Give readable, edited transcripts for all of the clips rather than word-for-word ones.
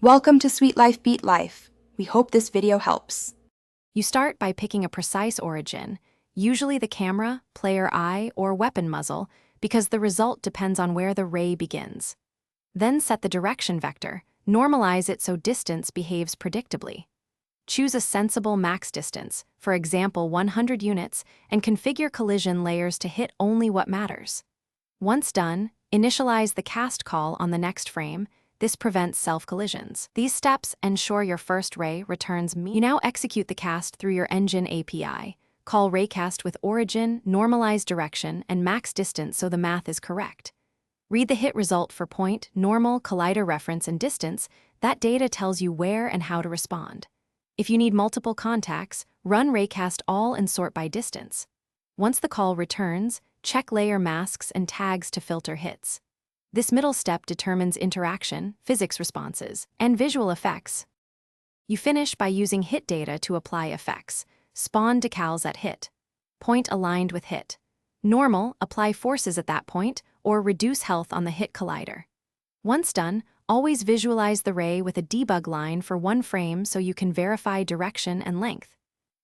Welcome to Sweet Life Beat Life. We hope this video helps. You start by picking a precise origin, usually the camera, player eye, or weapon muzzle, because the result depends on where the ray begins. Then set the direction vector, normalize it so distance behaves predictably. Choose a sensible max distance, for example 100 units, and configure collision layers to hit only what matters. Once done, initialize the cast call on the next frame. This prevents self-collisions. These steps ensure your first ray returns me. You now execute the cast through your engine API. Call raycast with origin, normalize direction, and max distance so the math is correct. Read the hit result for point, normal, collider reference, and distance. That data tells you where and how to respond. If you need multiple contacts, run raycast all and sort by distance. Once the call returns, check layer masks and tags to filter hits. This middle step determines interaction, physics responses, and visual effects. You finish by using hit data to apply effects. Spawn decals at hit. Point aligned with hit. Normal, apply forces at that point, or reduce health on the hit collider. Once done, always visualize the ray with a debug line for one frame so you can verify direction and length.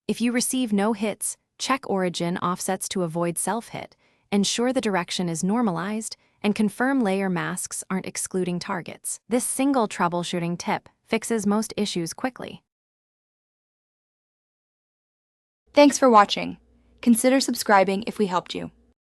If you receive no hits, check origin offsets to avoid self-hit, ensure the direction is normalized, and confirm layer masks aren't excluding targets. This single troubleshooting tip fixes most issues quickly. Thanks for watching. Consider subscribing if we helped you.